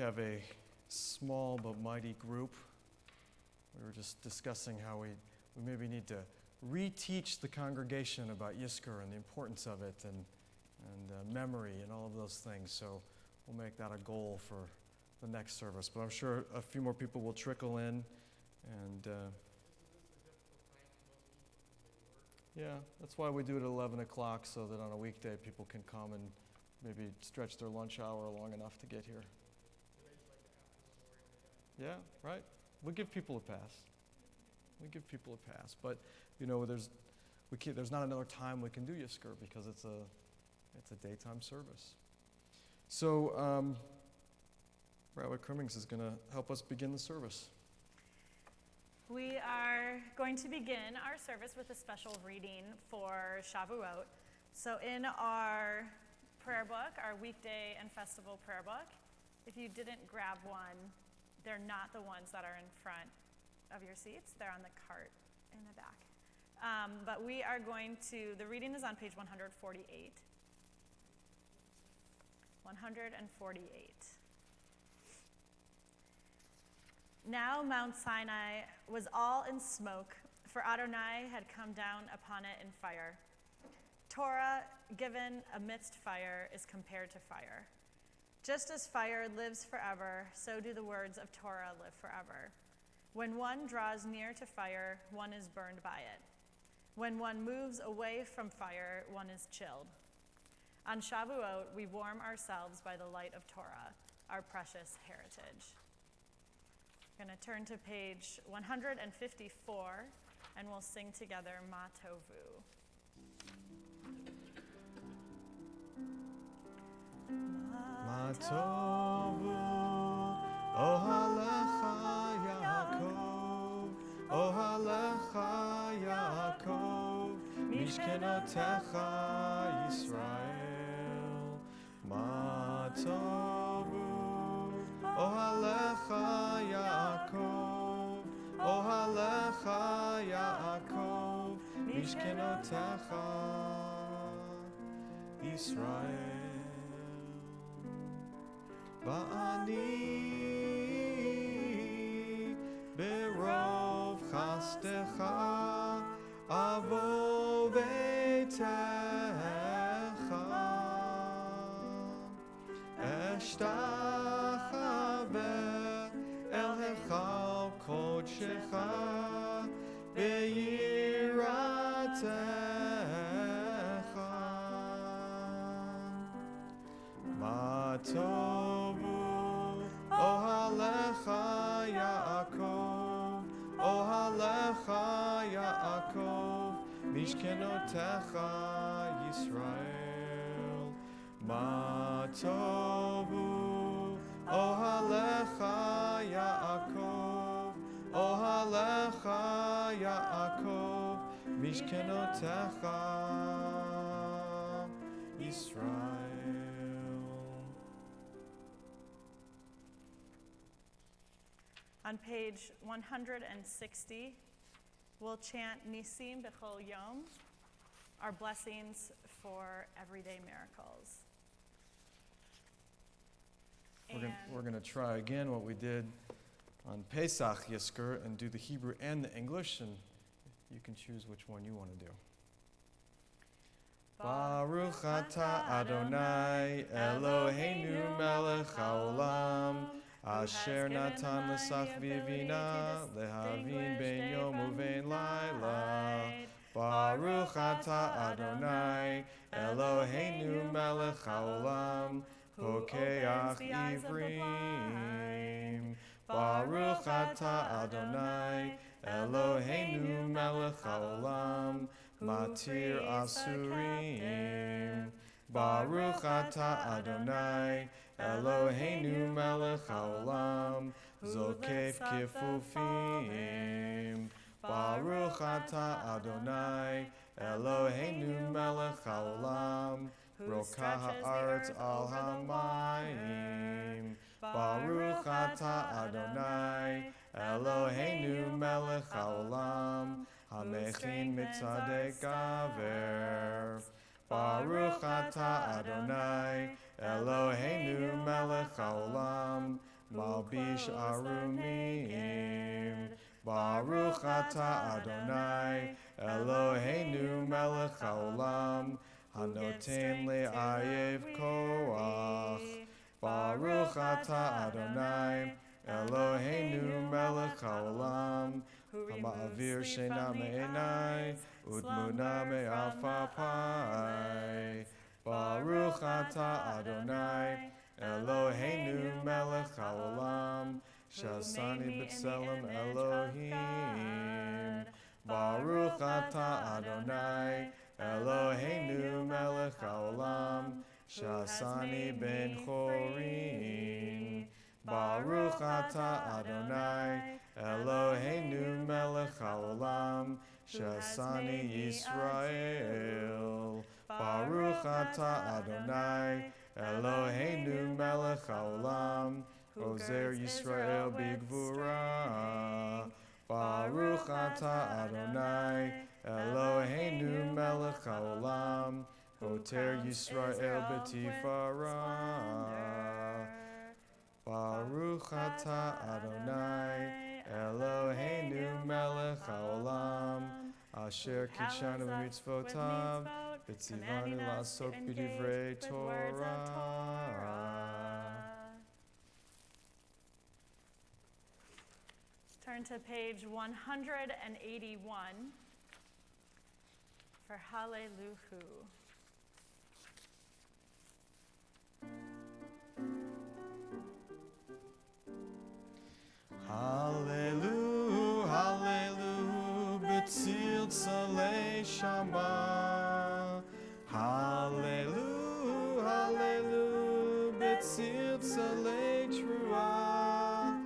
have a small but mighty group. We were just discussing how we maybe need to reteach the congregation about Yizkor and the importance of it and memory and all of those things. So we'll make that a goal for the next service. But I'm sure a few more people will trickle in. And yeah, that's why we do it at 11 o'clock, so that on a weekday people can come and maybe stretch their lunch hour long enough to get here. Yeah, right. We give people a pass. But there's not another time we can do Yizkor because it's a daytime service. So Rabbi Crimmings is going to help us begin the service. We are going to begin our service with a special reading for Shavuot. So in our prayer book, our weekday and festival prayer book, if you didn't grab one, they're not the ones that are in front of your seats. They're on the cart in the back. But we are going to, the reading is on page 148. 148. Now Mount Sinai was all in smoke, for Adonai had come down upon it in fire. Torah given amidst fire is compared to fire. Just as fire lives forever, so do the words of Torah live forever. When one draws near to fire, one is burned by it. When one moves away from fire, one is chilled. On Shavuot, we warm ourselves by the light of Torah, our precious heritage. I'm going to turn to page 154, and we'll sing together Ma Tovu. Ma Tovu, Ohalecha Yaakov, Ohalecha Yaakov, Mishkenotecha Yisrael. Ma Tovu, Ohalecha Yaakov, Ohalecha Yaakov, Mishkenotecha Yisrael. Ba'ani berov chastecha avo veitecha eshtachave el hechal kodshecha be'yiratecha ma tovu ohalecha Yaakov, ohalecha Yaakov, mishkenotecha Yisrael. Ma tovu ohalecha Yaakov, ohalecha Yaakov, mishkenotecha Yisrael. On page 160, we'll chant Nisim B'chol Yom, our blessings for everyday miracles. We're going to try again what we did on Pesach Yizkor and do the Hebrew and the English, and you can choose which one you want to do. Baruch atah Adonai Eloheinu melech haolam Asher natan l'sachvivina lehavin ben yom uvein laila. Baruch atah Adonai Eloheinu melech haolam Hokeach ivrim. Baruch atah Adonai Eloheinu melech haolam Matir asurim. Baruch atah Adonai Eloheinu melech haolam Zokef kifufim. Baruch atah Adonai Eloheinu melech haolam Rokah haaretz al hamayim. Baruch atah Adonai Eloheinu melech haolam Hamechin mitzadei gaver. Baruch atah Adonai Eloheinu melech haolam Malbish Arumim. Baruch Atah Adonai, Eloheinu melech haolam, hanoten le'ayev koach. Baruch Atah Adonai, Eloheinu melech haolam, hama'avir sheina me'enai, udmuna me'afapai. Baruch Atah Adonai, Eloheinu melech haolam, Shasani b'tselem Elohim. Baruch Atah Adonai, Eloheinu melech haolam, Shasani ben chorin. Baruch Atah Adonai, Eloheinu melech haolam, Shasani Yisrael. Baruch Atah Adonai, Eloheinu melech haolam, Ozer Yisrael b'gvura. Baruch Atah Adonai, Eloheinu melech haolam, Oter Yisrael b'tifara. Baruch Atah Adonai, Eloheinu melech haolam, Asher kitshanu b'mitzvotav, v'tzivanu la'asok b'divrei Torah. Turn to page 181 for Hallelujah. Hallelujah, hallelujah, b'tzil tzalei shama. Hallelujah, hallelujah, b'tzil tzalei trua.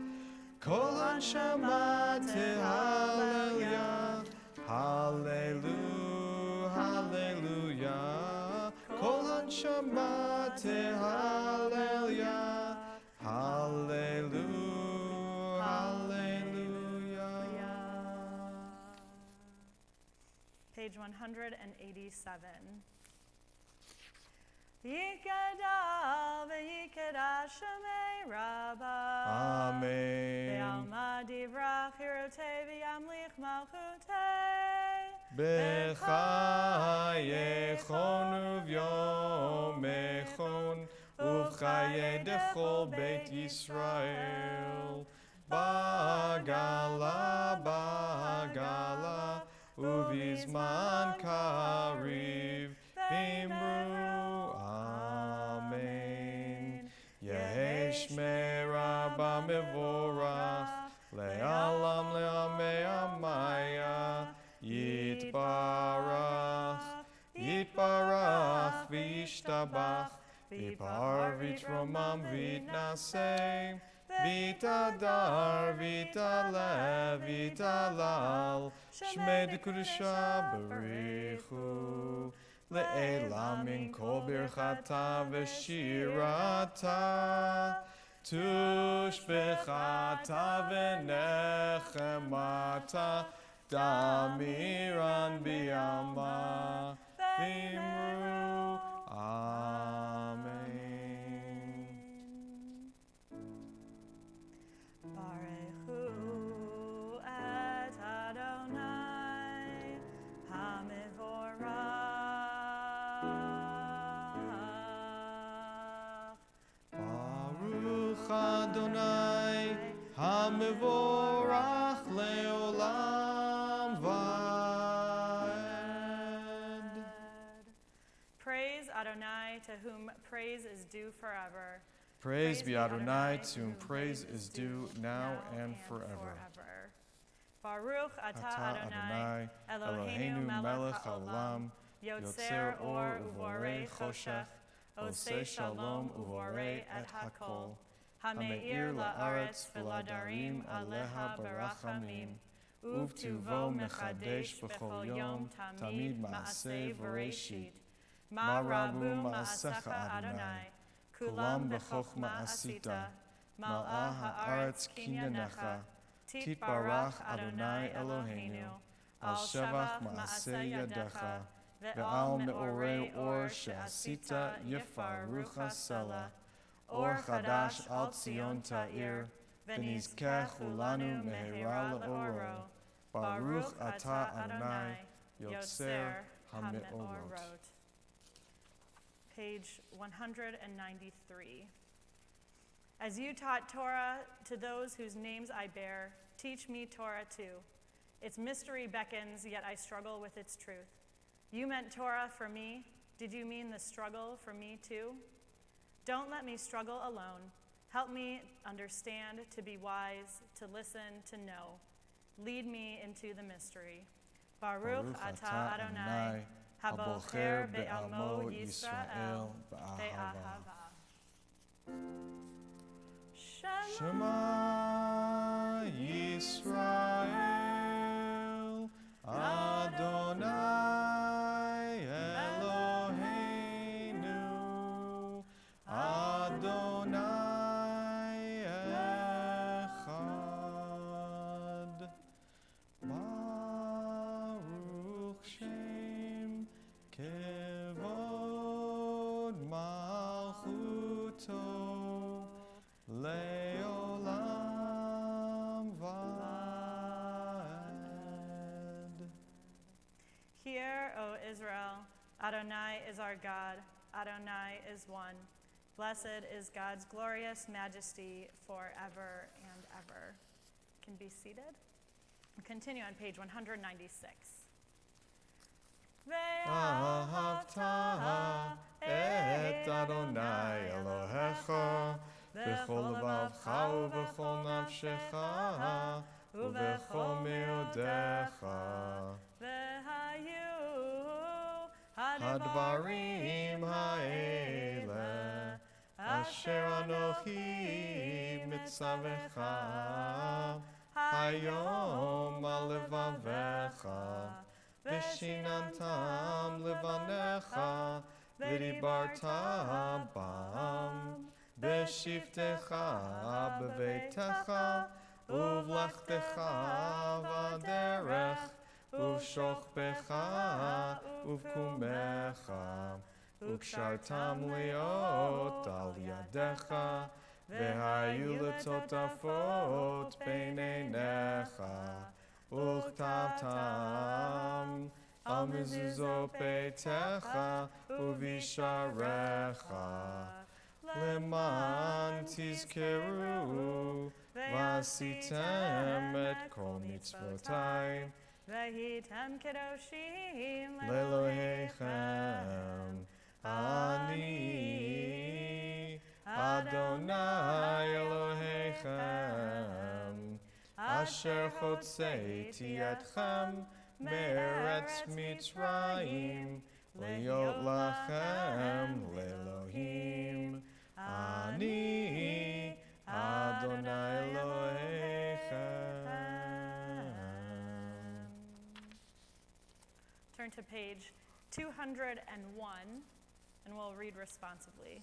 Kol hanshama tehallelujah, hallelujah, hallelujah. Kol hanshama tehallelujah, hallelujah. Page 187. Yikadal v'yikadash Shemei Rabbah. Amen. Ve'alma divrach hirotei v'yamlich malchutei. B'chayechon uvyomechon uvchaye dechol beit Yisrael. Bagala, bagala, uvizman kariv, v'imru amen. Yehi shmei Rabba mevorach, le'alam le'amei amaya, yitbarach, yitbarach v'yishtabach, v'ipar v'tromam v'itnaseh, v'itadar v'italev v'italal, shmei d'kudusha barichu, le'elam min kol birchata v'shirata, tushbechata v'nechemata, damiran b'yama, v'imru amen. Barechu et Adonai HaMevorach. Baruch Adonai HaMevorach le'olam va'ed. Praise Adonai, to whom praise is due forever. Praise be Adonai, to whom praise is due now and forever. Baruch atah Adonai, Eloheinu melech haolam, yotzer or uvorei choshech, oseh shalom uvorei et hakol, hameir la'aretz v'ladarim aleha barachamim, uvtuvo mechadesh b'chol yom, tamid ma'aseh v'reishit, ma rabu ma'asecha Adonai, kulam b'chochma asita, mal'ah ha'aretz kinyanecha, titbarach Adonai Eloheinu, al shevach ma'aseh yadecha, ve'al me'orei or she'asita yefarucha sela, Or chadash al Tzion ta'ir, v'nizkeh ulanu mehera le'oro. Baruch atah Adonai, Yotzer HaMe'orot. Page 193. As you taught Torah to those whose names I bear, teach me Torah too. Its mystery beckons, yet I struggle with its truth. You meant Torah for me. Did you mean the struggle for me too? Don't let me struggle alone. Help me understand, to be wise, to listen, to know. Lead me into the mystery. Baruch atah Adonai, habocher be'amo Yisrael be'ahava. Shema Yisrael, Adonai Eloheinu, Adonai Echad. Baruch Shem Kevod Malchuto Le'olam Va'ed. Hear, O Israel, Adonai is our God, Adonai is one. Blessed is God's glorious majesty forever and ever. You can be seated. We'll continue on page 196. Ahavta et Adonai Elohecha b'chol levavcha u'b'chol nafshecha u'b'chol me'odecha. V'hayu Hadvarim ha'ele asher anochi mitzavecha hayom al levavecha v'shinantam levanecha v'dibarta bam b'shiftecha b'veitecha uv'lachtecha v'derech uv'shochbecha uv'kumecha וקשרתם להיות על ידיך, והיו לטוטפות בין עיניך, וכתבתם על מזוזות ביתך ובשעריך, למען תזכרו ועשיתם את כל מצוותיי, והייתם קדושים לאלוהיכם. אני אדוני אלוהיכם, אשר הוצאתי אתכם מארץ מצרים, להיות לכם לאלוהים. אני אדוני אלוהיכם. Turn to page 201, and we'll read responsively.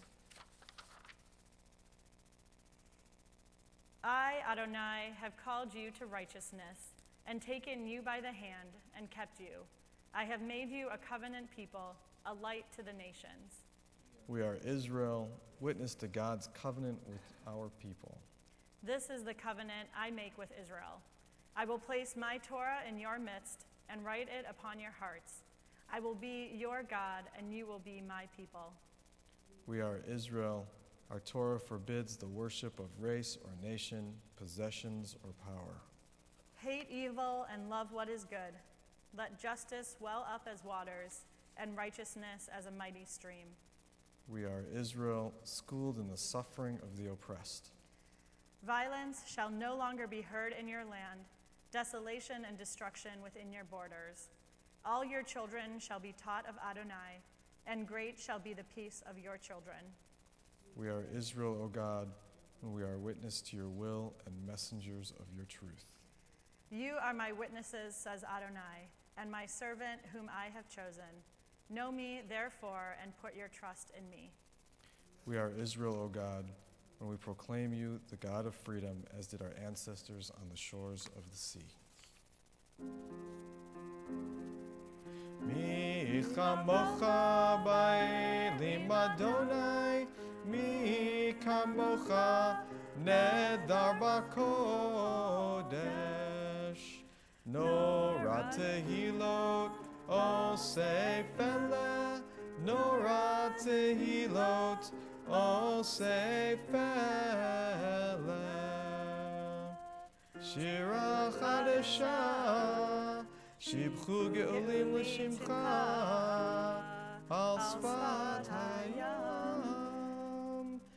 I, Adonai, have called you to righteousness, and taken you by the hand, and kept you. I have made you a covenant people, a light to the nations. We are Israel, witness to God's covenant with our people. This is the covenant I make with Israel. I will place my Torah in your midst, and write it upon your hearts. I will be your God, and you will be my people. We are Israel. Our Torah forbids the worship of race or nation, possessions or power. Hate evil and love what is good. Let justice well up as waters, and righteousness as a mighty stream. We are Israel, schooled in the suffering of the oppressed. Violence shall no longer be heard in your land, desolation and destruction within your borders. All your children shall be taught of Adonai, and great shall be the peace of your children. We are Israel, O God, and we are witness to your will and messengers of your truth. You are my witnesses, says Adonai, and my servant whom I have chosen. Know me, therefore, and put your trust in me. We are Israel, O God, and we proclaim you the God of freedom, as did our ancestors on the shores of the sea. Mi chamocha ba'elim Adonai, mi kamocha nedar bakodesh. Nora tehilot osei fele, Nora tehilot osei fele. Shira chadesha, shibchu geolim l'shimcha, al sfat hayam,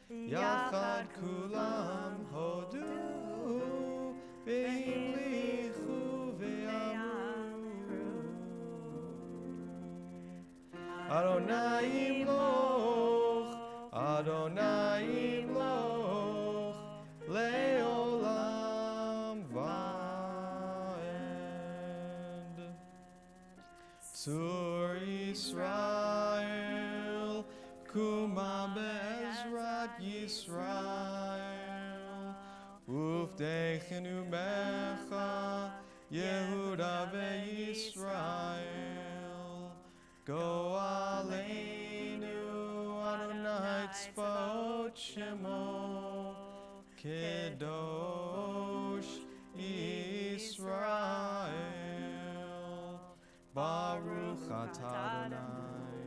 yachad kulam hodu, ve'imlichu ve'amru. Adonai imloch, Adonai imloch, le'olam va'ed. Tzur Yisrael, kuma be'ezrat Yisrael, uvdeichenu mecha, Yehuda ve'Yisrael. Go aleinu, Adonai tzvaot shemo, Kedosh Yisrael. Baruch atah Adonai,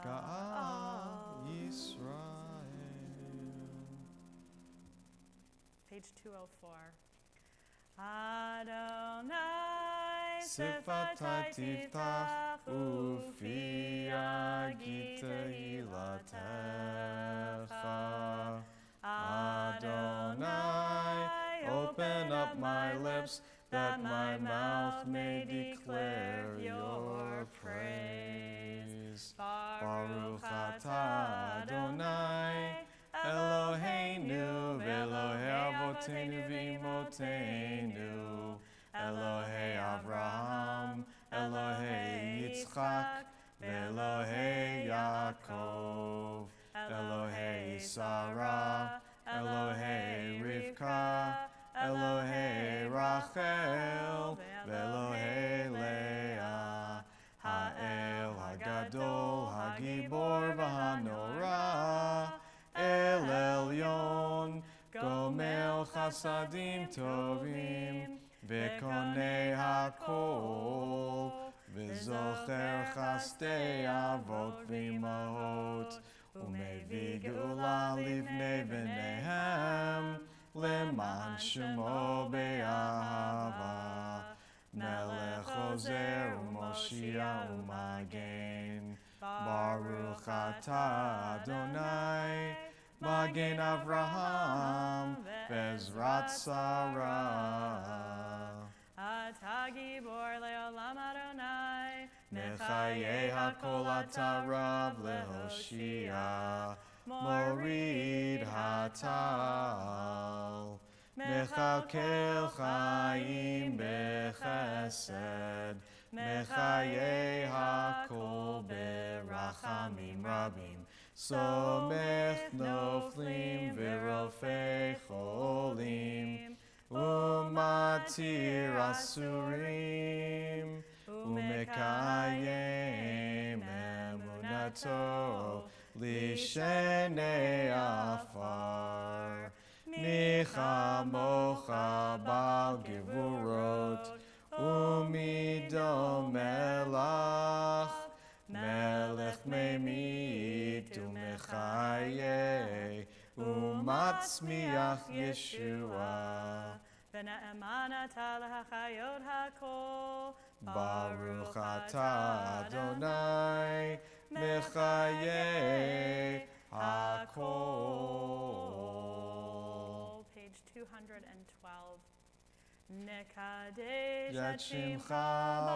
Ga'al Yisrael. Page 204. Adonai Sifatai tiftach ufi agitehilatecha. Adonai, open up my lips that my mouth may declare your praise. Baruch atah Adonai, Eloheinu ve'Elohei avotenu v'imotenu, Elohei Avraham, Elohei Yitzchak, ve'Elohei Yaakov, Elohei Sarah, Elohei Rivka, Elohei Rachel, ve'Elohei Leah, Ha'el Hagadol, Hagibor v'Hanorah, El Elyon, Gomel Chasadim Tovim, Ve'konei Hakol, Ve'zocher Chasdei Avot v'Imahot, Umevi Geula Livnei V'neihem, Leman Shemo Be'ahava, Melech Ozer u'Moshiach u'Magen, Baruch atah Adonai, Magen Avraham, Ve'ezrat Sarah. Atah gibor le'olam Adonai, Mechayei hakol atah Rav lehoshia, Morid hatal. Mechalkel chaim bechesed, Mechayei hakol berachamim rabim, Somech noflim v'rofei cholim, Umatir asurim, Umekayem emunato, Lishenei afar. Nichamocha bal gevurot, Umidom melach, Melech memit umechaye, Umatzmiach Yeshua. V'ne'eman atah l'hachayot hakol, Baruch atah Adonai, Mechaye hakol. Page 212. Nekadesh Yat shimcha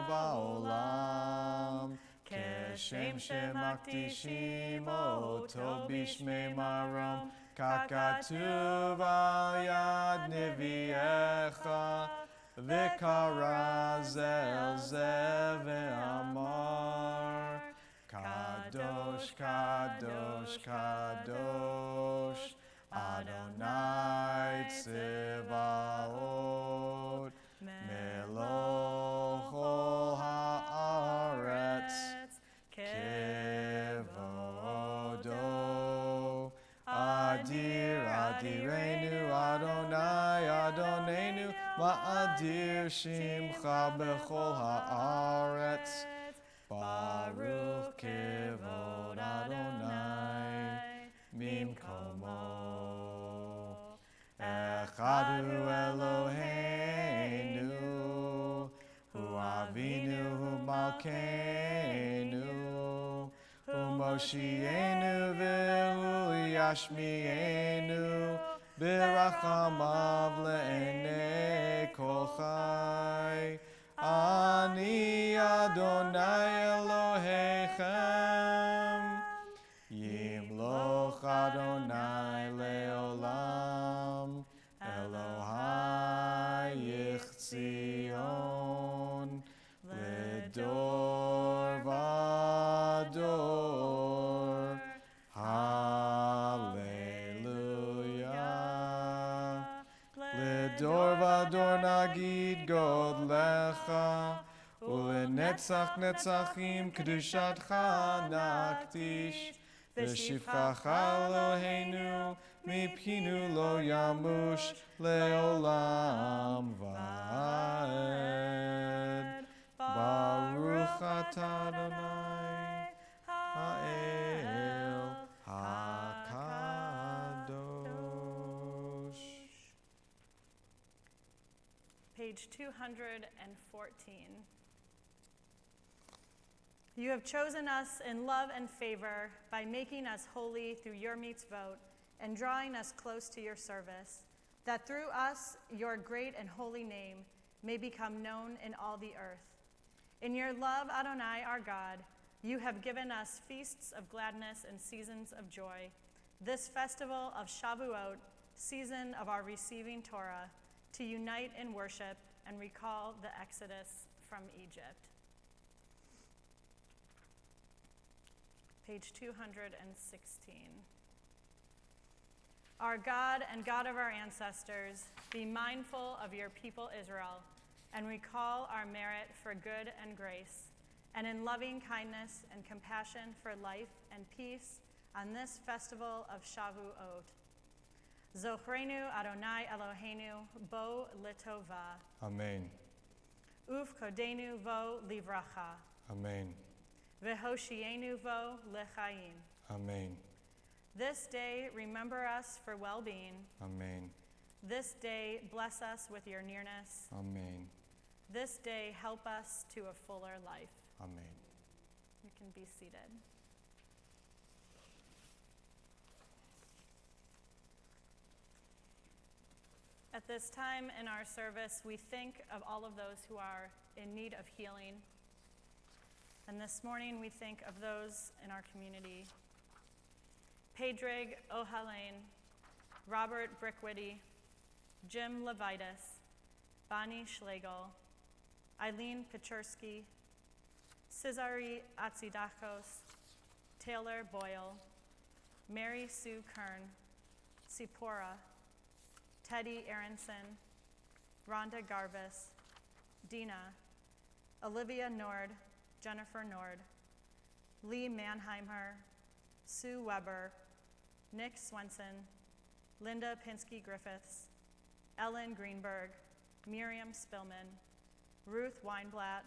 ba'olam, Keshem shemakdishim oto bishmei maram, Kakatuv al yad neviecha, V'kara zel zeh ve'amar, Kadosh, Kadosh, Kadosh, Adonai Tzevaot, Meloch ol haaretz, Kevodo. v'shimcha b'chol haaretz. Baruch kevod Adonai mimkomo. Echad hu Eloheinu, hu Avinu, hu Malkeinu, hu Moshienu v'hu Yashmienu, b'rachamav le'enei kol chai. Ani Adonai Elohechem, Yimloch Adonai leolam, Elohai Yichzion, Ledor Vador, Hallelujah. Ledor Vador Nagid Godlecha, Ulenetzach Netzachim Kedushatcha Nakdish, V'shivchacha Eloheinu Mipchinu Lo Yamush Leolam Va'ed. Baruch Atah Adonai Ha'el HaKadosh. Page 214. You have chosen us in love and favor by making us holy through your mitzvot and drawing us close to your service, that through us your great and holy name may become known in all the earth. In your love, Adonai, our God, you have given us feasts of gladness and seasons of joy, this festival of Shavuot, season of our receiving Torah, to unite in worship and recall the exodus from Egypt. Page 216. Our God and God of our ancestors, be mindful of your people Israel, and recall our merit for good and grace, and in loving kindness and compassion for life and peace on this festival of Shavuot. Zochrenu Adonai Eloheinu bo litova. Amen. Ufkodenu vo livracha. Amen. Vehoshienu vo lechaim. Amen. This day remember us for well-being. Amen. This day bless us with your nearness. Amen. This day help us to a fuller life. Amen. You can be seated. At this time in our service, we think of all of those who are in need of healing. And this morning, we think of those in our community. Pedrig O'Halain, Robert Brickwitty, Jim Levitas, Bonnie Schlegel, Eileen Pechersky, Cesare Atsidakos, Taylor Boyle, Mary Sue Kern, Sipora, Teddy Aronson, Rhonda Garvis, Dina, Olivia Nord, Jennifer Nord, Lee Mannheimer, Sue Weber, Nick Swenson, Linda Pinsky Griffiths, Ellen Greenberg, Miriam Spillman, Ruth Weinblatt,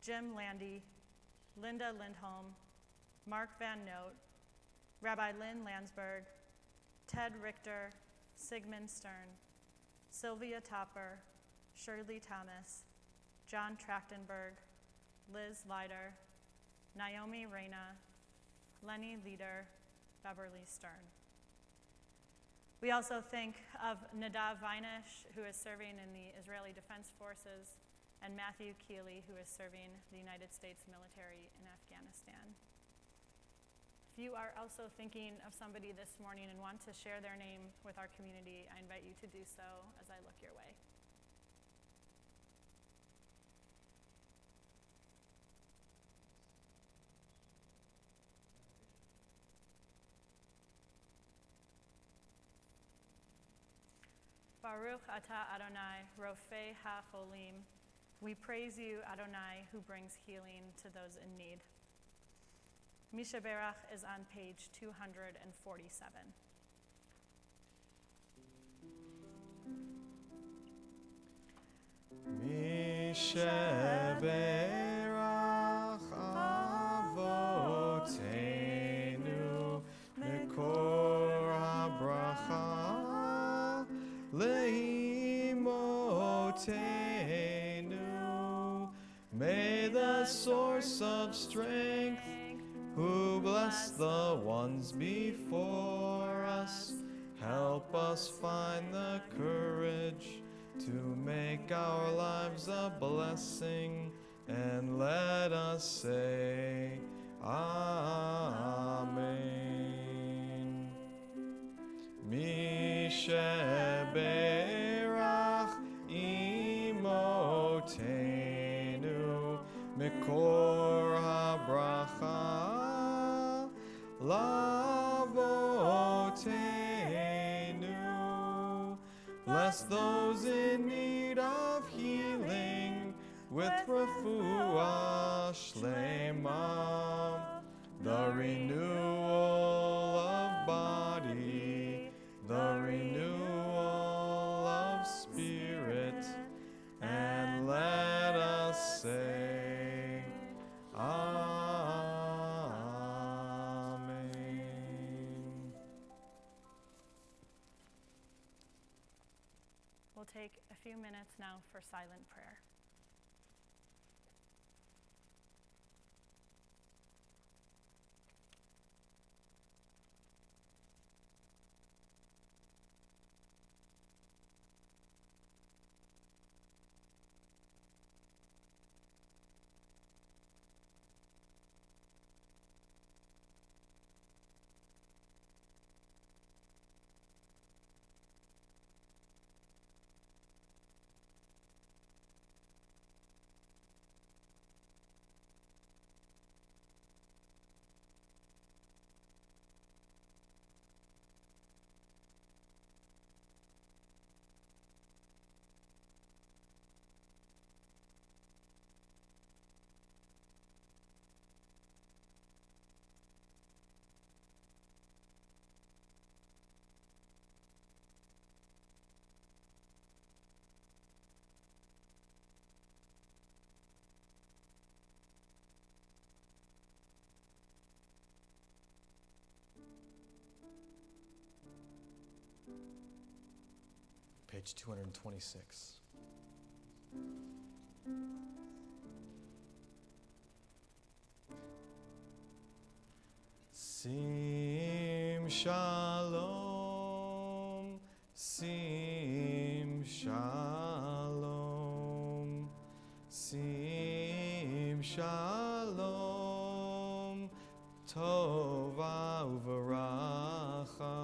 Jim Landy, Linda Lindholm, Mark Van Note, Rabbi Lynn Landsberg, Ted Richter, Sigmund Stern, Sylvia Topper, Shirley Thomas, John Trachtenberg, Liz Leider, Naomi Reyna, Lenny Leader, Beverly Stern. We also think of Nadav Vinish, who is serving in the Israeli Defense Forces, and Matthew Keeley, who is serving the United States military in Afghanistan. If you are also thinking of somebody this morning and want to share their name with our community, I invite you to do so as I look your way. Baruch atah Adonai, Rofei ha-cholim. We praise you, Adonai, who brings healing to those in need. Misha Berach is on page 247. Mi sheberach avoteinu mekor habracha leimotenu. May the source of strength, who bless the ones before us, help us find the courage to make our lives a blessing, and let us say, Amen. Mi sheberach imotenu mikor habracha lavotenu. Bless those in need of healing with refuah shlema, the renewal of body, the renewal of spirit, and let us say, Amen. We'll take a few minutes now for silent prayer. Page 226. Sim shalom, sim shalom, sim shalom, tova uveracha,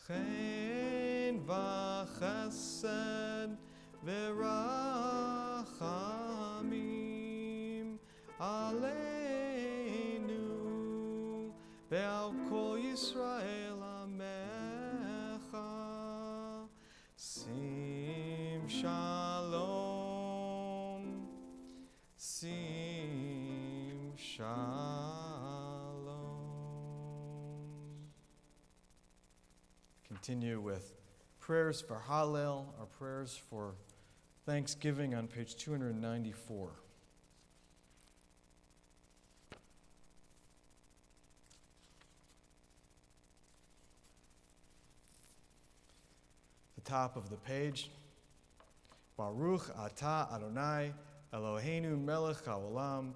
chen v'chesed v'rachamim aleinu ve'al kol Yisrael amecha. Sim shalom, sim shalom. Continue with prayers for Hallel, our prayers for Thanksgiving on page 294. The top of the page. Baruch atah Adonai Eloheinu melech haolam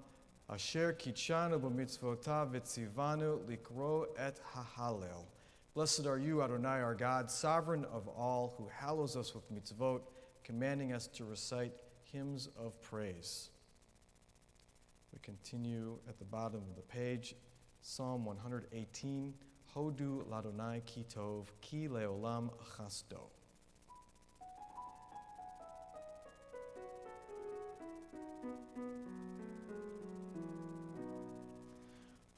asher kitshanu b'mitzvotav v'tzivanu likro et hahallel. Blessed are you, Adonai, our God, sovereign of all, who hallows us with mitzvot, commanding us to recite hymns of praise. We continue at the bottom of the page, Psalm 118, Hodu l'Adonai ki tov, ki leolam chasdo.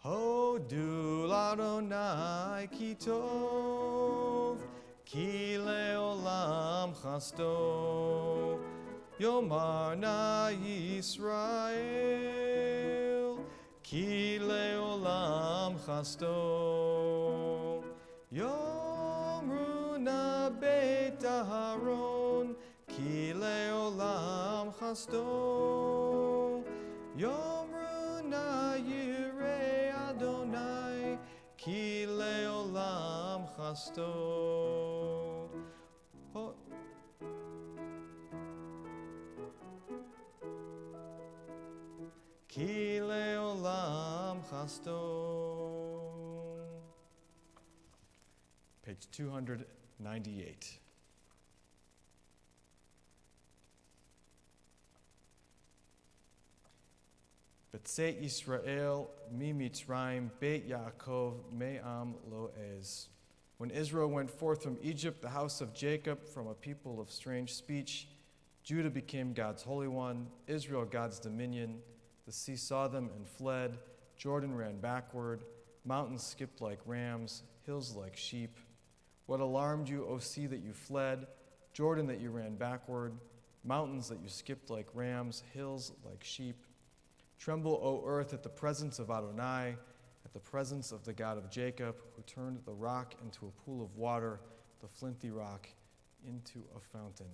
Hodu l'Adonai ki tov, ki leolam chasdo. Yomar na Yisrael, ki leolam chasdo. Yomru na Beit Aharon, ki leolam chasto. Yomru na yirei Adonai, ki leolam chasto. Ki leolam chasto. Page 298. B'tzei Yisrael mi Mitzrayim Beit Yaakov me'am lo ez. When Israel went forth from Egypt, the house of Jacob, from a people of strange speech, Judah became God's Holy One, Israel God's dominion. The sea saw them and fled. Jordan ran backward. Mountains skipped like rams, hills like sheep. What alarmed you, O sea, that you fled? Jordan, that you ran backward. Mountains, that you skipped like rams, hills like sheep. Tremble, O earth, at the presence of Adonai, at the presence of the God of Jacob, who turned the rock into a pool of water, the flinty rock into a fountain.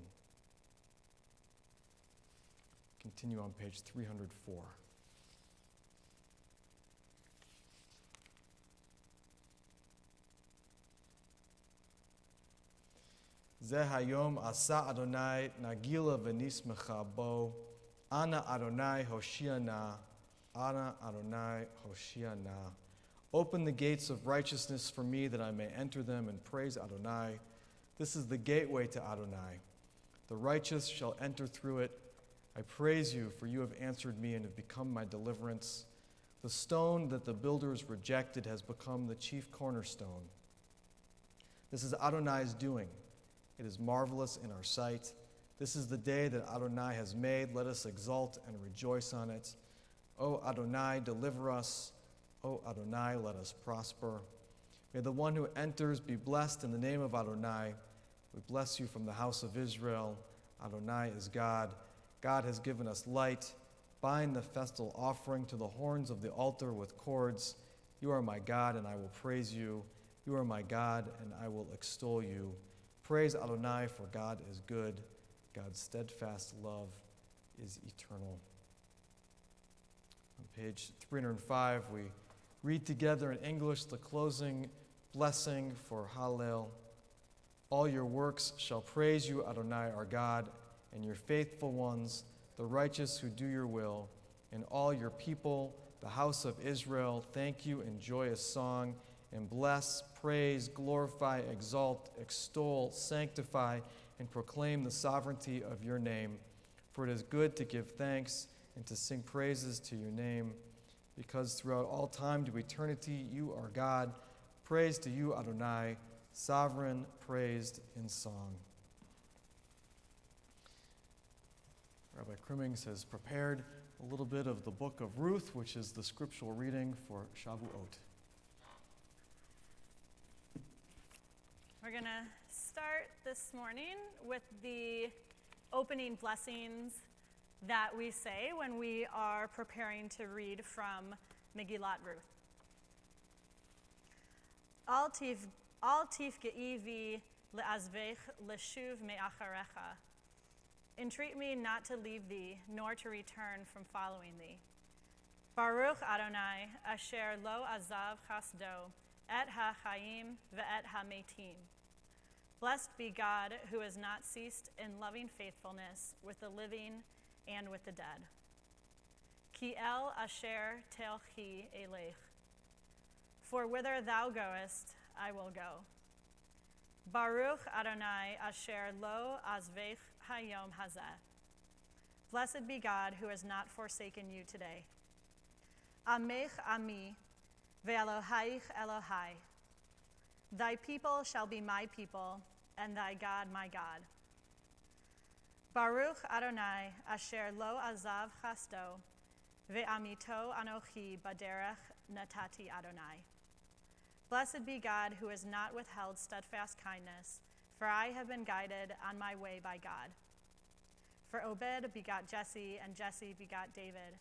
Continue on page 304. Zeh hayom asa Adonai nagila v'nismecha bo. Ana Adonai Hoshiana, Ana Adonai Hoshiana. Open the gates of righteousness for me, that I may enter them and praise Adonai. This is the gateway to Adonai. The righteous shall enter through it. I praise you, for you have answered me and have become my deliverance. The stone that the builders rejected has become the chief cornerstone. This is Adonai's doing. It is marvelous in our sight. This is the day that Adonai has made. Let us exult and rejoice on it. O Adonai, deliver us. O Adonai, let us prosper. May the one who enters be blessed in the name of Adonai. We bless you from the house of Israel. Adonai is God. God has given us light. Bind the festal offering to the horns of the altar with cords. You are my God, and I will praise you. You are my God, and I will extol you. Praise Adonai, for God is good. God's steadfast love is eternal. On page 305, we read together in English the closing blessing for Hallel. All your works shall praise you, Adonai our God, and your faithful ones, the righteous who do your will, and all your people, the house of Israel, thank you in joyous song, and bless, praise, glorify, exalt, extol, sanctify, and proclaim the sovereignty of your name. For it is good to give thanks and to sing praises to your name, because throughout all time to eternity you are God. Praise to you, Adonai, sovereign, praised in song. Rabbi Crimmings has prepared a little bit of the book of Ruth, which is the scriptural reading for Shavuot. We're going to start this morning with the opening blessings that we say when we are preparing to read from Megillat Ruth. Al tifge'i vi le'azvech leshuv me'acharecha. Entreat me not to leave thee, nor to return from following thee. Baruch Adonai, asher lo azav chasdo, et ha-chaim ve'et ha-metim. Blessed be God, who has not ceased in loving faithfulness with the living and with the dead. Ki el asher telchi elech. For whither thou goest, I will go. Baruch Adonai asher lo azvech hayom hazeh. Blessed be God, who has not forsaken you today. Amech ami ve'elohaich Elohai. Thy people shall be my people, and thy God my God. Baruch Adonai asher lo azav chasto, ve'amito anochi baderech natati Adonai. Blessed be God, who has not withheld steadfast kindness, for I have been guided on my way by God. For Obed begot Jesse, and Jesse begot David,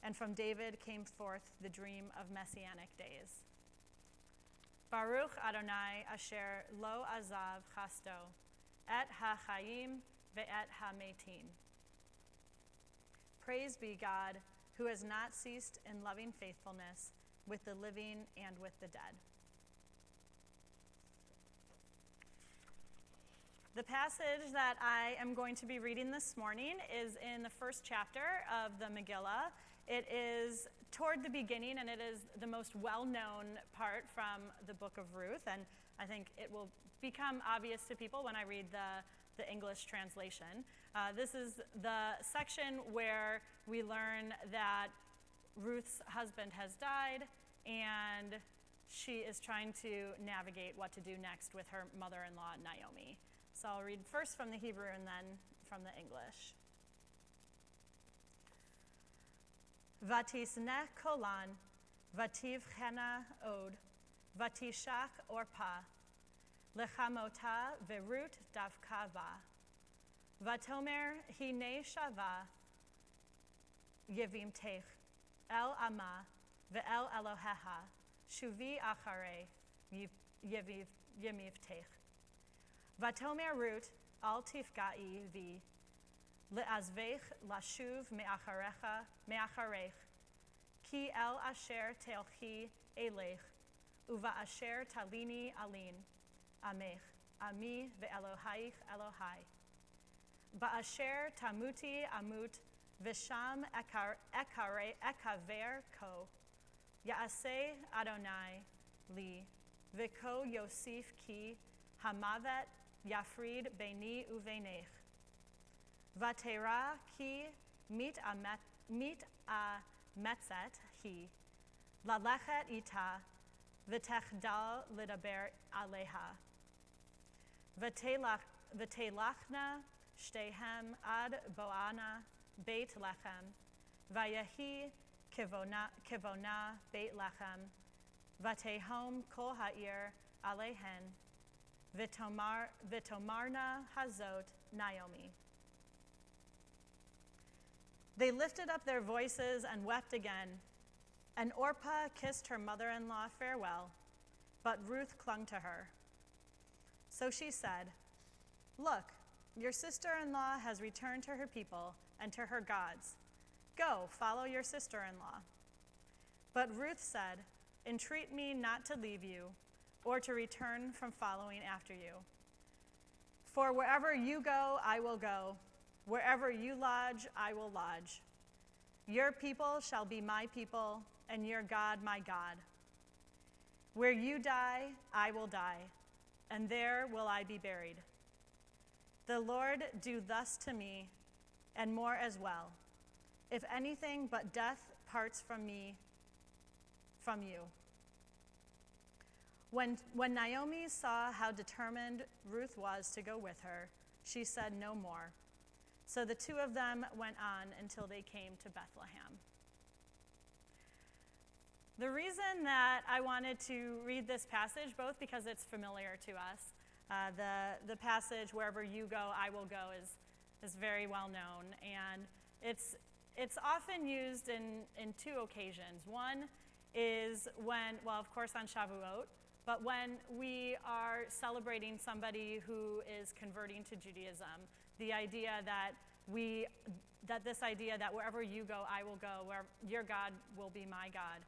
and from David came forth the dream of messianic days. Baruch Adonai asher lo azav chasto, et ha-chaim ve'et ha-metim. Praise be God, who has not ceased in loving faithfulness with the living and with the dead. The passage that I am going to be reading this morning is in the first chapter of the Megillah. It is toward the beginning, and it is the most well-known part from the book of Ruth, and I think it will become obvious to people when I read the English translation. This is the section where we learn that Ruth's husband has died, and she is trying to navigate what to do next with her mother-in-law, Naomi. So I'll read first from the Hebrew and then from the English. Vatisneh kolan, vativchena od, vatishach orpa, lechamota verut davkava. Vatomer hine shava, yevimtech, el ama, ve'el Eloheha, shuvi acharei, yemivtech. Vatomer Rut al tifga'i vi, le'azvech lashuv me'acharech, ki el asher telchi elech, uva asher talini alin, amech, ami ve'elohaich Elohai. Ba'asher tamuti amut, visham ekaver ko, ya'aseh Adonai li, v'ko yosif ki hamavet yafrid beini uvenech. Vatera ki mit a metzet hi, lalechet ita, v'techdal lidaber aleha. V'telachna shtehem ad boana beit lechem, vayehi kivona beit lechem, vatehom kol ha'ir alehen, v'tomarna hazot Naomi. They lifted up their voices and wept again, and Orpah kissed her mother-in-law farewell, but Ruth clung to her. So she said, "Look, your sister-in-law has returned to her people and to her gods. Go, follow your sister-in-law." But Ruth said, "Entreat me not to leave you or to return from following after you. For wherever you go, I will go. Wherever you lodge, I will lodge. Your people shall be my people, and your God my God. Where you die, I will die, and there will I be buried. The Lord do thus to me, and more as well, if anything but death parts from me, from you." When Naomi saw how determined Ruth was to go with her, she said no more. So the two of them went on until they came to Bethlehem. The reason that I wanted to read this passage, both because it's familiar to us, the passage, "Wherever you go, I will go," is very well known, and it's often used in two occasions. One is when, well, of course on Shavuot, but when we are celebrating somebody who is converting to Judaism, the idea that this idea that wherever you go, I will go, where your God will be my God,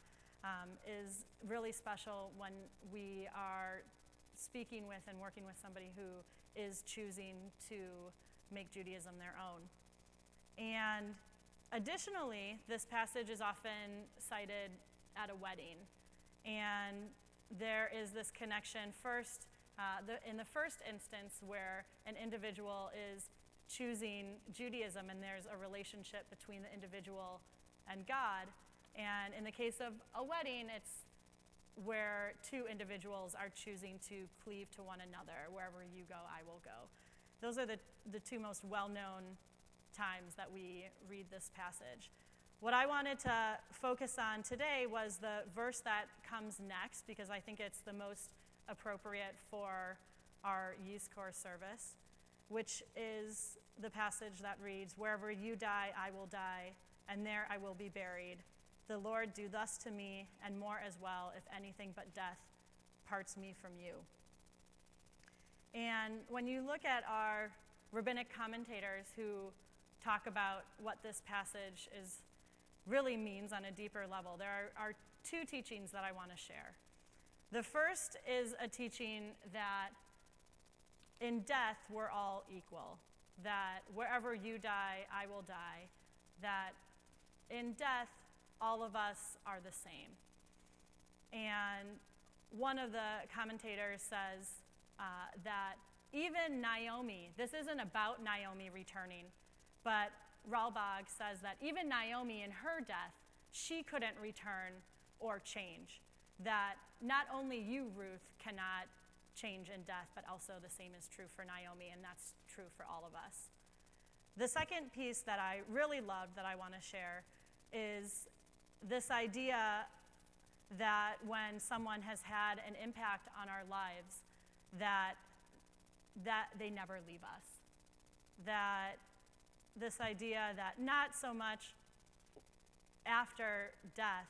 is really special when we are speaking with and working with somebody who is choosing to make Judaism their own. And additionally, this passage is often cited at a wedding. And there is this connection first, in the first instance where an individual is choosing Judaism and there's a relationship between the individual and God. And in the case of a wedding, it's where two individuals are choosing to cleave to one another. Wherever you go, I will go. Those are the two most well-known times that we read this passage. What I wanted to focus on today was the verse that comes next, because I think it's the most appropriate for our Yis Kor service, which is the passage that reads, "Wherever you die, I will die, and there I will be buried. The Lord do thus to me, and more as well, if anything but death parts me from you." And when you look at our rabbinic commentators who talk about what this passage really means on a deeper level. There are two teachings that I want to share. The first is a teaching that in death we're all equal, that wherever you die, I will die, that in death all of us are the same. And one of the commentators says that even Naomi, this isn't about Naomi returning, but Ralbag says that even Naomi in her death, she couldn't return or change. That not only you, Ruth, cannot change in death, but also the same is true for Naomi, and that's true for all of us. The second piece that I really loved that I want to share is this idea that when someone has had an impact on our lives, that they never leave us. That this idea that not so much after death,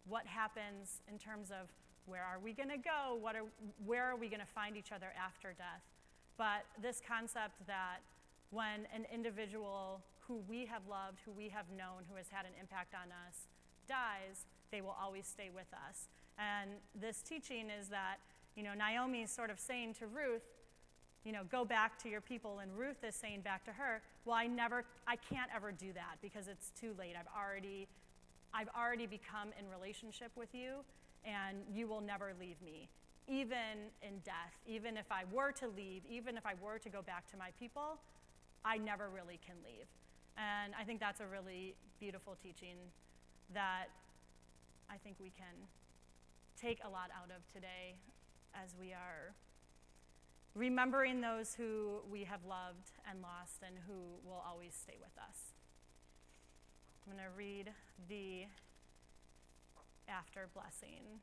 what happens in terms of where are we going to go, where are we going to find each other after death, but this concept that when an individual who we have loved, who we have known, who has had an impact on us, dies, they will always stay with us. And this teaching is that, Naomi is sort of saying to Ruth, go back to your people, and Ruth is saying back to her, well, I can't ever do that because it's too late. I've already become in relationship with you, and you will never leave me. Even in death, even if I were to leave, even if I were to go back to my people, I never really can leave. And I think that's a really beautiful teaching that I think we can take a lot out of today as we are remembering those who we have loved and lost and who will always stay with us. I'm going to read the after blessing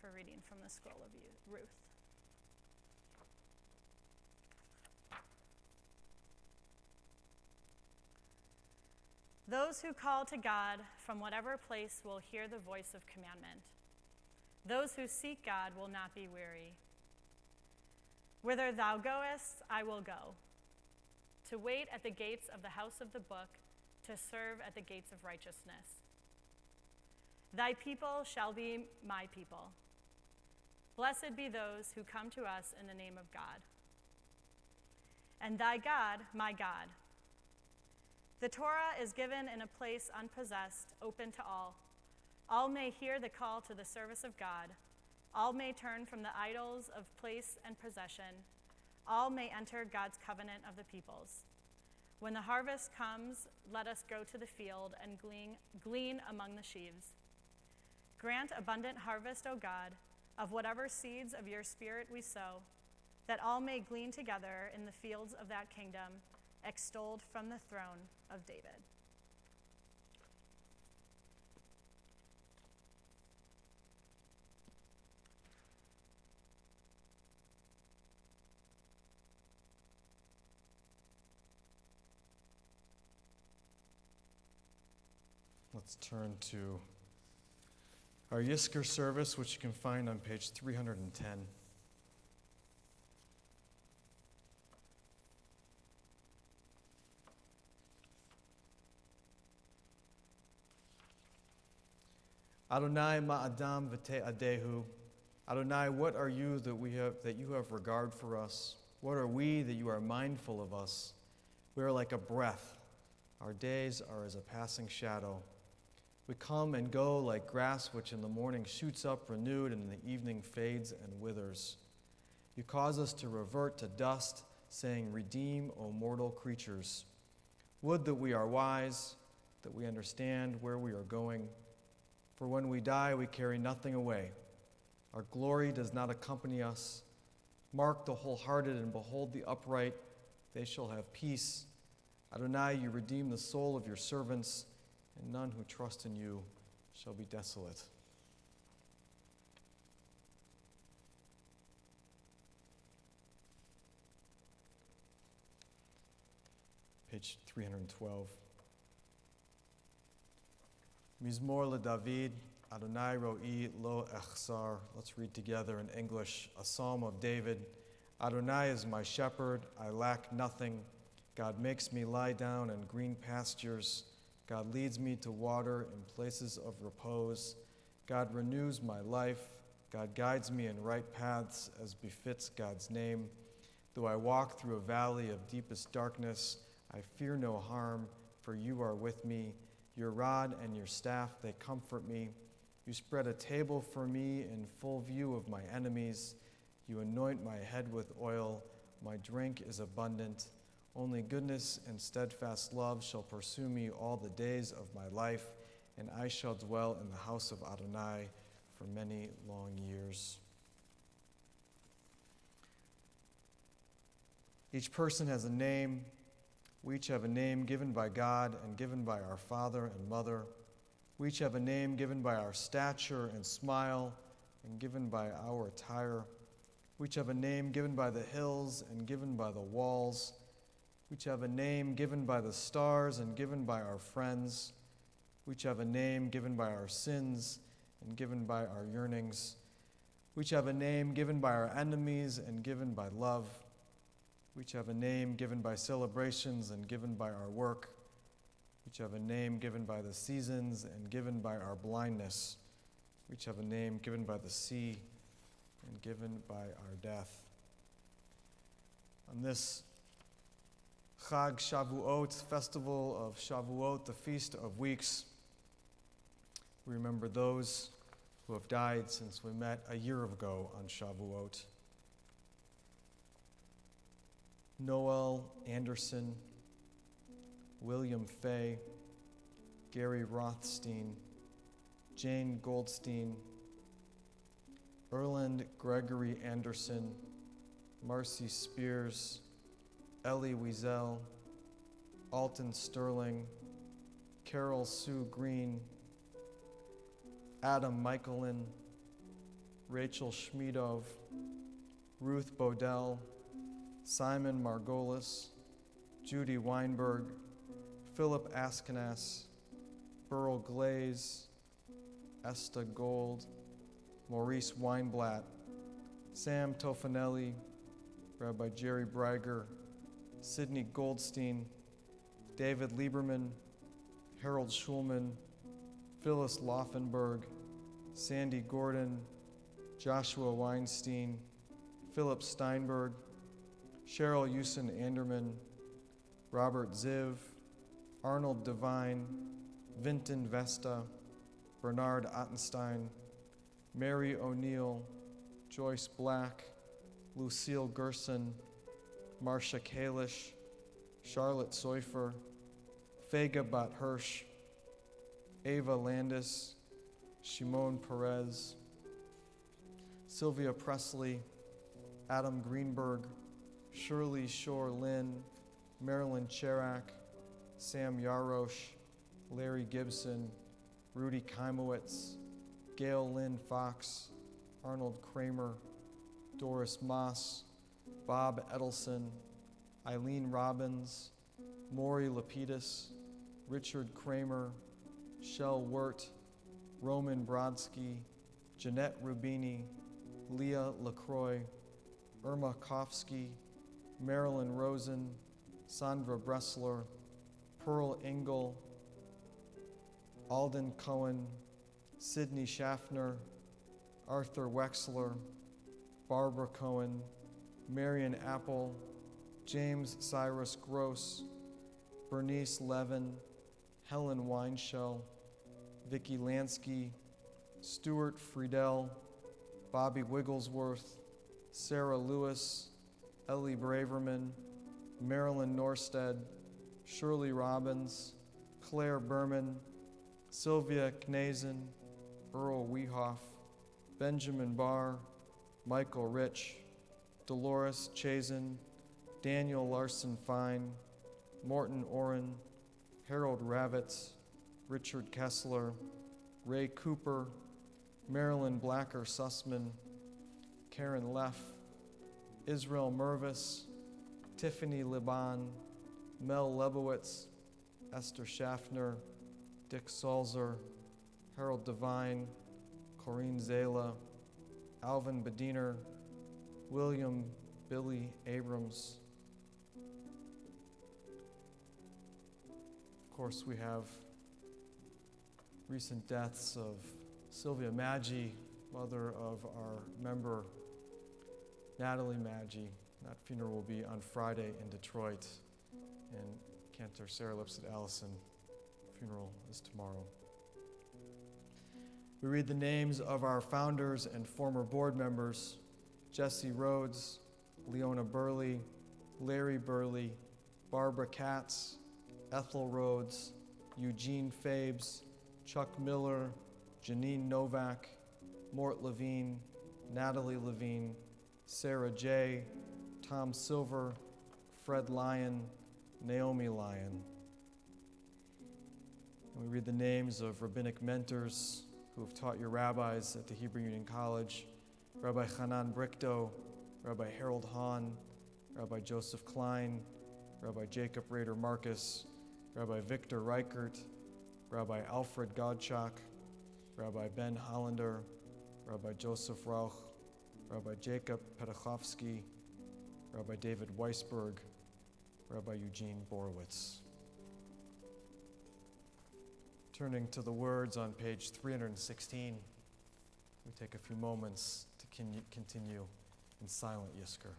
for reading from the scroll of Ruth. Those who call to God from whatever place will hear the voice of commandment. Those who seek God will not be weary. Whither thou goest, I will go, to wait at the gates of the house of the book, to serve at the gates of righteousness. Thy people shall be my people. Blessed be those who come to us in the name of God. And thy God, my God. The Torah is given in a place unpossessed, open to all. All may hear the call to the service of God. All may turn from the idols of place and possession. All may enter God's covenant of the peoples. When the harvest comes, let us go to the field and glean among the sheaves. Grant abundant harvest, O God, of whatever seeds of your spirit we sow, that all may glean together in the fields of that kingdom, extolled from the throne of David. Let's turn to our Yizkor service, which you can find on page 310. Adonai ma'adam v'te adehu. Adonai, what are you that you have regard for us? What are we that you are mindful of us? We are like a breath. Our days are as a passing shadow. We come and go like grass which in the morning shoots up renewed and in the evening fades and withers. You cause us to revert to dust, saying, Redeem, O mortal creatures. Would that we are wise, that we understand where we are going. For when we die, we carry nothing away. Our glory does not accompany us. Mark the wholehearted and behold the upright. They shall have peace. Adonai, you redeem the soul of your servants, and none who trust in you shall be desolate. Page 312. Mizmor LeDavid, Adonai ro'i lo echsar. Let's read together in English, a psalm of David. Adonai is my shepherd, I lack nothing. God makes me lie down in green pastures. God leads me to water in places of repose. God renews my life. God guides me in right paths as befits God's name. Though I walk through a valley of deepest darkness, I fear no harm, for you are with me. Your rod and your staff, they comfort me. You spread a table for me in full view of my enemies. You anoint my head with oil. My drink is abundant. Only goodness and steadfast love shall pursue me all the days of my life, and I shall dwell in the house of Adonai for many long years. Each person has a name. We each have a name given by God and given by our father and mother. We each have a name given by our stature and smile and given by our attire. We each have a name given by the hills and given by the walls. We each have a name given by the stars and given by our friends. We each have a name given by our sins and given by our yearnings. We each have a name given by our enemies and given by love. We each have a name given by celebrations and given by our work. We each have a name given by the seasons and given by our blindness. We each have a name given by the sea and given by our death. On this Chag Shavuot, festival of Shavuot, the Feast of Weeks, we remember those who have died since we met a year ago on Shavuot. Noel Anderson, William Fay, Gary Rothstein, Jane Goldstein, Erland Gregory Anderson, Marcy Spears, Ellie Wiesel, Alton Sterling, Carol Sue Green, Adam Michelin, Rachel Schmidov, Ruth Bodell, Simon Margolis, Judy Weinberg, Philip Askenas, Burl Glaze, Esta Gold, Maurice Weinblatt, Sam Tofanelli, Rabbi Jerry Breiger, Sidney Goldstein, David Lieberman, Harold Schulman, Phyllis Laufenberg, Sandy Gordon, Joshua Weinstein, Philip Steinberg, Cheryl Houston Anderman, Robert Ziv, Arnold Devine, Vinton Vesta, Bernard Ottenstein, Mary O'Neill, Joyce Black, Lucille Gerson, Marcia Kalish, Charlotte Seufer, Fega Bat Hirsch, Ava Landis, Shimon Perez, Sylvia Presley, Adam Greenberg, Shirley Shore Lynn, Marilyn Cherak, Sam Yarosh, Larry Gibson, Rudy Keimowitz, Gail Lynn Fox, Arnold Kramer, Doris Moss, Bob Edelson, Eileen Robbins, Maury Lapidus, Richard Kramer, Shell Wirt, Roman Brodsky, Jeanette Rubini, Leah LaCroix, Irma Kofsky, Marilyn Rosen, Sandra Bressler, Pearl Engel, Alden Cohen, Sidney Schaffner, Arthur Wexler, Barbara Cohen, Marion Apple, James Cyrus Gross, Bernice Levin, Helen Weinshell, Vicki Lansky, Stuart Friedel, Bobby Wigglesworth, Sarah Lewis, Ellie Braverman, Marilyn Norstead, Shirley Robbins, Claire Berman, Sylvia Knazen, Earl Wehoff, Benjamin Barr, Michael Rich, Dolores Chazen, Daniel Larson Fine, Morton Oren, Harold Ravitz, Richard Kessler, Ray Cooper, Marilyn Blacker Sussman, Karen Leff, Israel Mervis, Tiffany Liban, Mel Lebowitz, Esther Schaffner, Dick Salzer, Harold Devine, Corinne Zala, Alvin Bediner, William Billy Abrams, course, we have recent deaths of Sylvia Maggi, mother of our member Natalie Maggi. That funeral will be on Friday in Detroit, and Cantor Sarah Lipset Allison funeral is tomorrow. We read the names of our founders and former board members: Jesse Rhodes, Leona Burley, Larry Burley, Barbara Katz, Ethel Rhodes, Eugene Fabes, Chuck Miller, Janine Novak, Mort Levine, Natalie Levine, Sarah J., Tom Silver, Fred Lyon, Naomi Lyon. And we read the names of rabbinic mentors who have taught your rabbis at the Hebrew Union College: Rabbi Hanan Brichto, Rabbi Harold Hahn, Rabbi Joseph Klein, Rabbi Jacob Rader Marcus, Rabbi Victor Reichert, Rabbi Alfred Godchak, Rabbi Ben Hollander, Rabbi Joseph Rauch, Rabbi Jacob Petachovsky, Rabbi David Weisberg, Rabbi Eugene Borowitz. Turning to the words on page 316, we take a few moments to continue in silent Yizkor.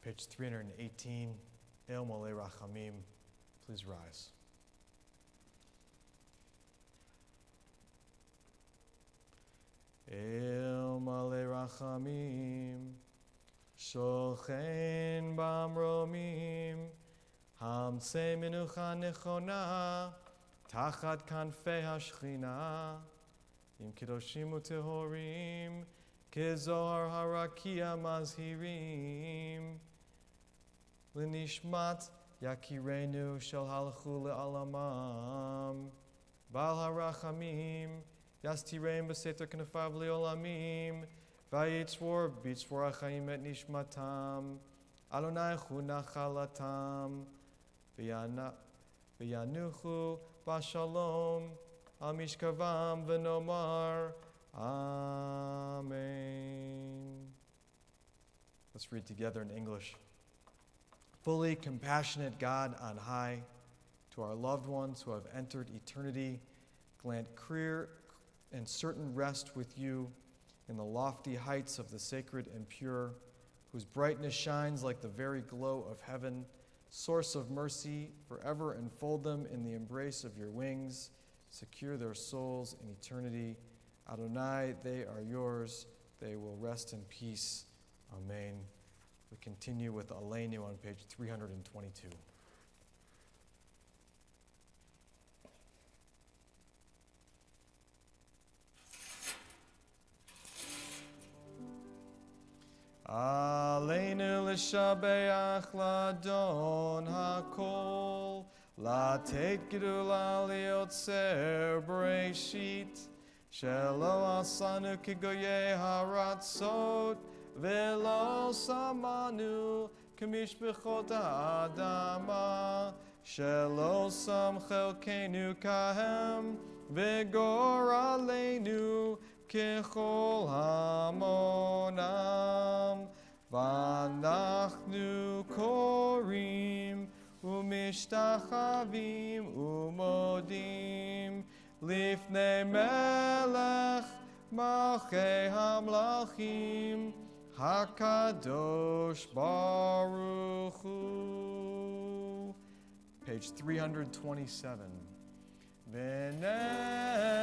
Page 318, El Malei Rachamim. Please rise. El Malei Rachamim, Shochen Bamromim, Hamse Menucha Nechona, Tachat Kanfei HaShechina, Im Kedoshim Utehorim, Kezohar Harakia Mazhirim, L'nishmat Yakirenu Shel Halchu Le'alamam, Bal HaRachamim, Yastireim B'Seter Knefav Le'olamim, Vayitzvor Bitzvor HaChaim Et Nishmatam, Adonai Hu Nachalatam, V'yanuchu B'Shalom, Al Mishkavam V'nomar, Amen. Let's read together in English. Fully compassionate God on high, to our loved ones who have entered eternity, grant clear and certain rest with you in the lofty heights of the sacred and pure, whose brightness shines like the very glow of heaven. Source of mercy, forever enfold them in the embrace of your wings. Secure their souls in eternity. Adonai, they are yours. They will rest in peace. Amen. We continue with Aleinu on page 322. Aleinu l'shabeach ladon hakol, latet gedula liotzer breshit, shelo asanu kigoye haratzot, velo samanu k'mishpechot ha'adama, shelo sam chelkenu kahem, v'gor aleinu kechol hamonam, v'anachnu korim u'mishtachavim u'modim lifnei melech malchei hamlachim hakadosh baruch hu. Page 327. V'nemar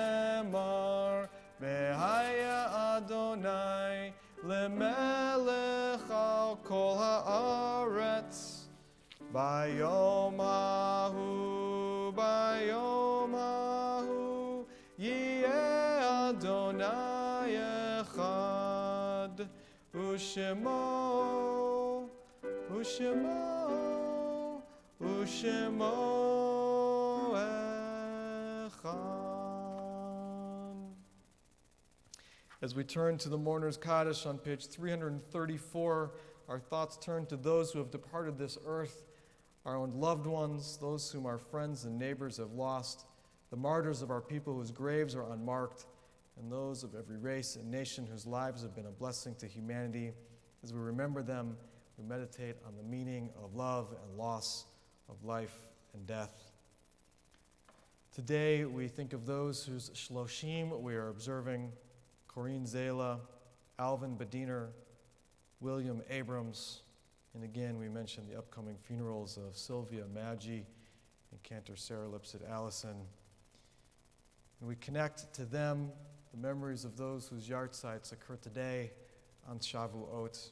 V'haya Adonai lemelech al kol haaretz. Bayom hahu, yeh Adonai echad, ushemo echad. As we turn to the Mourner's Kaddish on page 334, our thoughts turn to those who have departed this earth, our own loved ones, those whom our friends and neighbors have lost, the martyrs of our people whose graves are unmarked, and those of every race and nation whose lives have been a blessing to humanity. As we remember them, we meditate on the meaning of love and loss, of life and death. Today, we think of those whose Shloshim we are observing: Corinne Zela, Alvin Bediner, William Abrams, and again, we mentioned the upcoming funerals of Sylvia Maggi and Cantor Sarah Lipset Allison. And we connect to them the memories of those whose yahrzeits occur today on Shavuot: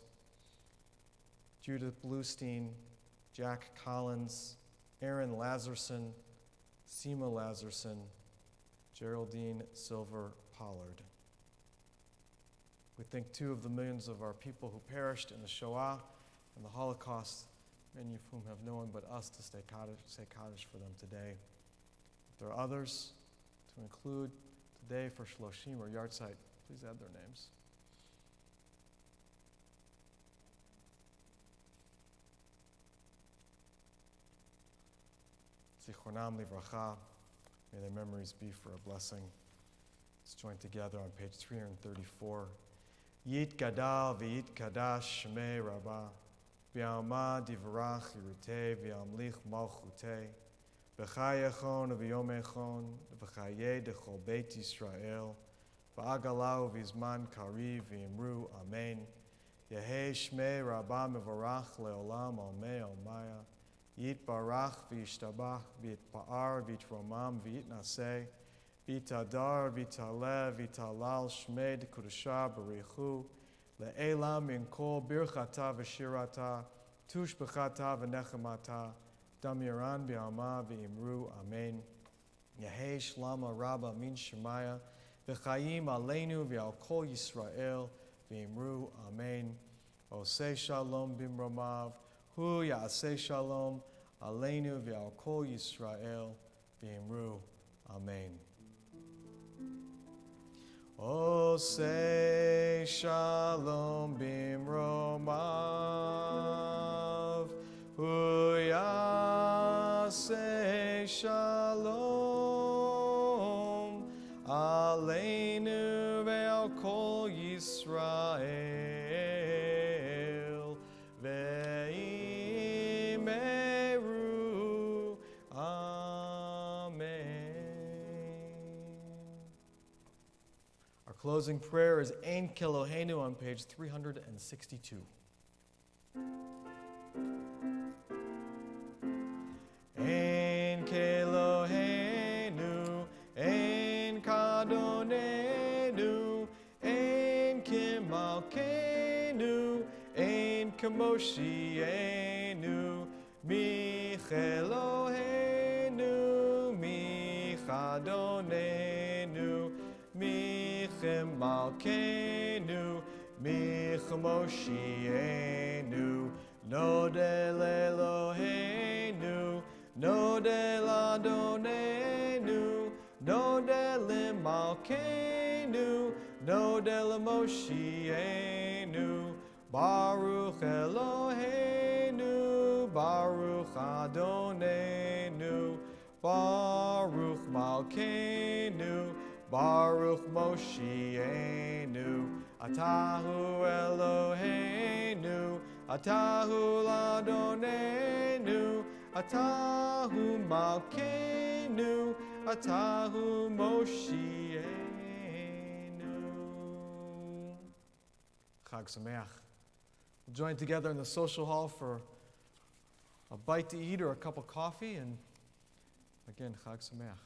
Judith Bluestein, Jack Collins, Aaron Lazarson, Seema Lazarson, Geraldine Silver Pollard. We think, too, of the millions of our people who perished in the Shoah and the Holocaust, many of whom have no one but us to say Kaddish for them today. If there are others to include today for Shloshim or Yahrzeit, please add their names. Zichronam livracha, may their memories be for a blessing. Let's join together on page 334. Yit gadal v'yit kadash shmei rabbah, v'yalma divrach yirutei v'yamlich malchutei, v'chayechon v'yomechon, v'chayeh dechol beit Yisrael, v'agalau v'izman kariv v'yimru amen. Yehei shmei rabbah mevarach leolam almei almaya, yit barach v'yishtabach v'yitpa'ar v'yitromam v'yitnaseh, Vitadar, Vitalev, Vitalal, Shmed, Kudusha, Barichu, Le'elam, Min Kol, Birchata, V'shirata, Tush B'chata, V'nechemata, Damiran, B'alma, V'imru, Amen. Yehei Shlama, Rabba, Min Shemaya, V'chayim, Aleinu, V'al Kol Yisrael, V'imru, Amen. Oseh Shalom, Bimromav, Hu Ya'aseh Shalom, Aleinu, V'al Kol Yisrael, V'imru, Amen. Oseh Shalom Bimromav, Hu Ya'aseh Shalom, Aleinu ve'al Kol Yisrael, ve'imeru, Amen. Our closing prayer is Ein Kelohenu on page 362. Ein Kelohenu, Ein Kadonenu, Ein Kemalkenu, Ein Kemoshienu, Michelohenu, Michadonenu, Michemalkenu, Michemoshienu, Nodel Eloheinu, Nodel Adonenu, Nodel Malkeinu, Nodel Moshienu, Baruch Eloheinu, Baruch Adonenu, Baruch Malkeinu, Baruch Moshienu, Atahu Eloheinu, Atahu Adonenu, Atahu Malkeinu, Atahu Moshienu. Chag Sameach. We'll join together in the social hall for a bite to eat or a cup of coffee, and again, Chag Sameach.